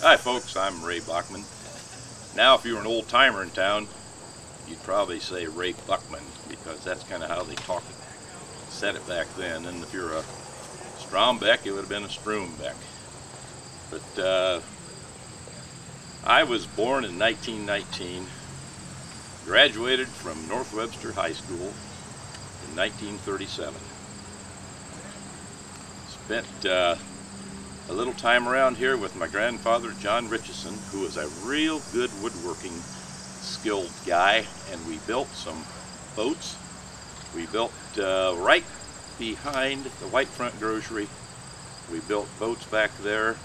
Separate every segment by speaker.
Speaker 1: Hi folks, I'm Ray Bockman. Now if you were an old timer in town, you'd probably say Ray Bockman, because that's kind of how they said it back then. And if you're a Strombeck, it would have been a Stroombeck. But I was born in 1919, graduated from North Webster High School in 1937. Spent a little time around here with my grandfather, John Richardson, who was a real good woodworking skilled guy, and we built some boats. We built right behind the White Front Grocery. We built boats back there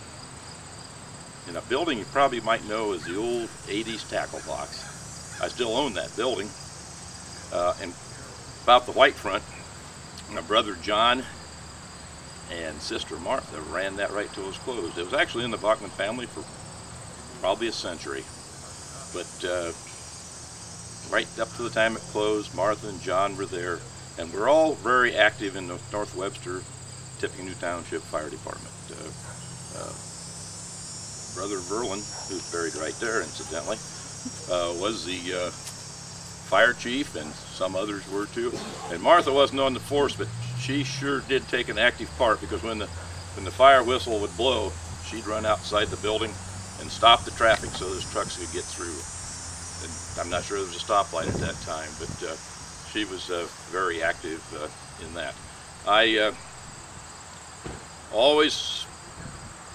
Speaker 1: in a building you probably might know as the old 80s tackle box. I still own that building. And about the White Front, my brother John and sister Martha ran that right till it was closed. It was actually in the Bockman family for probably a century, but right up to the time it closed, Martha and John were there, and we're all very active in the North Webster Tippecanoe Township Fire Department. Brother Verlin, who's buried right there incidentally, was the fire chief, and some others were too. And Martha wasn't on the force, but she sure did take an active part, because when the fire whistle would blow, she'd run outside the building and stop the traffic so those trucks could get through. And I'm not sure there was a stoplight at that time, but she was very active in that. I always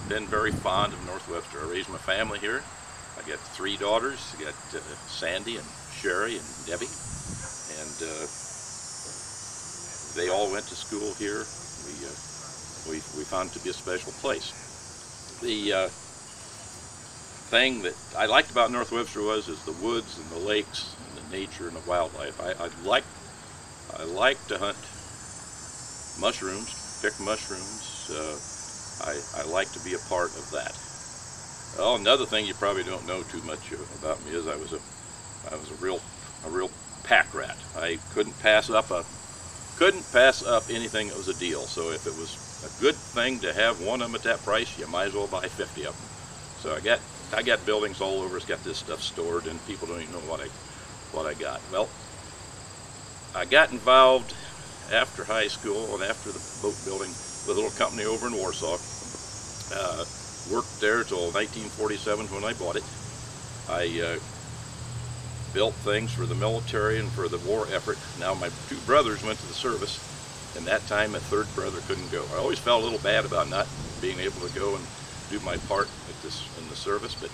Speaker 1: been very fond of North Webster. I raised my family here. I got 3 daughters. I got Sandy and Sherry and Debbie, and they all went to school here. We found it to be a special place. The thing that I liked about North Webster is the woods and the lakes and the nature and the wildlife. I like to hunt mushrooms, pick mushrooms. I like to be a part of that. Well, another thing you probably don't know too much about me is I was a real pack rat. I couldn't pass up anything that was a deal. So if it was a good thing to have one of them at that price, you might as well buy 50 of them. So I got buildings all over. It's got this stuff stored, and people don't even know what I got. Well, I got involved after high school and after the boat building with a little company over in Warsaw. Worked there till 1947 when I bought it. I built things for the military and for the war effort. Now my 2 brothers went to the service, and that time a 3rd brother couldn't go. I always felt a little bad about not being able to go and do my part in the service, but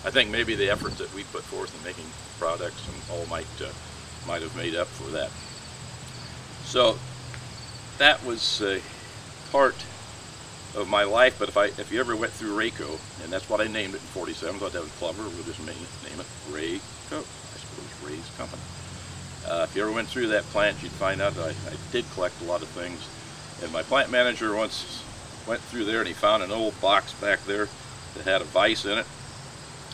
Speaker 1: I think maybe the efforts that we put forth in making products and all might have made up for that. So that was part of my life. But if you ever went through Rayco, and that's what I named it in 47, I thought that was clever. We'll just name it Rayco. I suppose Ray's company. If you ever went through that plant, you'd find out that I did collect a lot of things. And my plant manager once went through there, and he found an old box back there that had a vise in it.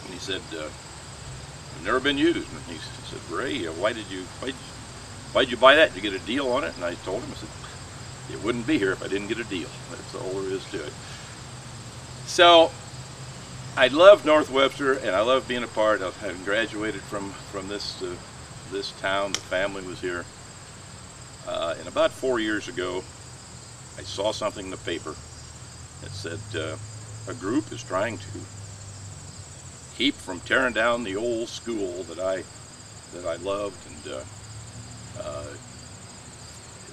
Speaker 1: And he said, "It's never been used." And he said, "Ray, why'd you buy that? Did you get a deal on it?" And I told him, I said, "It wouldn't be here if I didn't get a deal." That's all there is to it. So I love North Webster, and I love being a part of having graduated from this town. The family was here. And about 4 years ago, I saw something in the paper that said a group is trying to keep from tearing down the old school that I loved, and it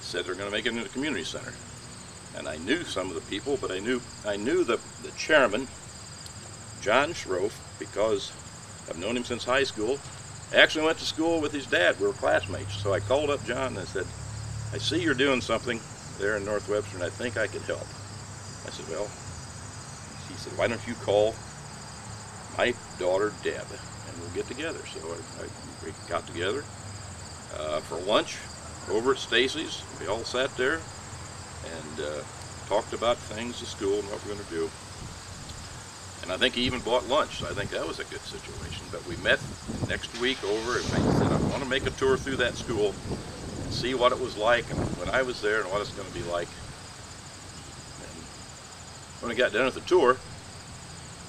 Speaker 1: said they're going to make it into a community center. And I knew some of the people, but I knew the chairman, John Sroufe, because I've known him since high school. I actually went to school with his dad. We were classmates. So I called up John and I said, "I see you're doing something there in North Webster, and I think I could help." I said, "Well," he said, "why don't you call my daughter Deb and we'll get together." So we got together for lunch over at Stacy's. We all sat there and talked about things at school and what we're going to do. And I think he even bought lunch, so I think that was a good situation. But we met next week over, and I said, "I want to make a tour through that school and see what it was like and when I was there and what it's going to be like." And when we got done with the tour,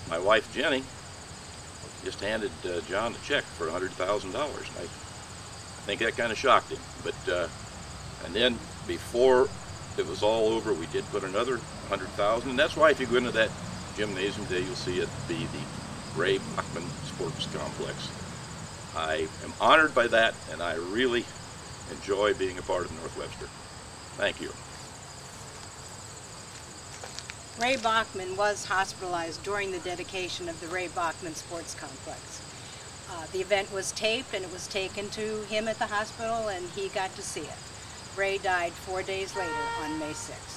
Speaker 1: my wife Jenny just handed John a check for $100,000. I think that kind of shocked him. But and then before it was all over, we did put another $100,000, and that's why if you go into that gymnasium today, you'll see it be the Ray Bockman Sports Complex. I am honored by that, and I really enjoy being a part of North Webster. Thank you.
Speaker 2: Ray Bockman was hospitalized during the dedication of the Ray Bockman Sports Complex. The event was taped and it was taken to him at the hospital and he got to see it. Ray died 4 days later on May 6th.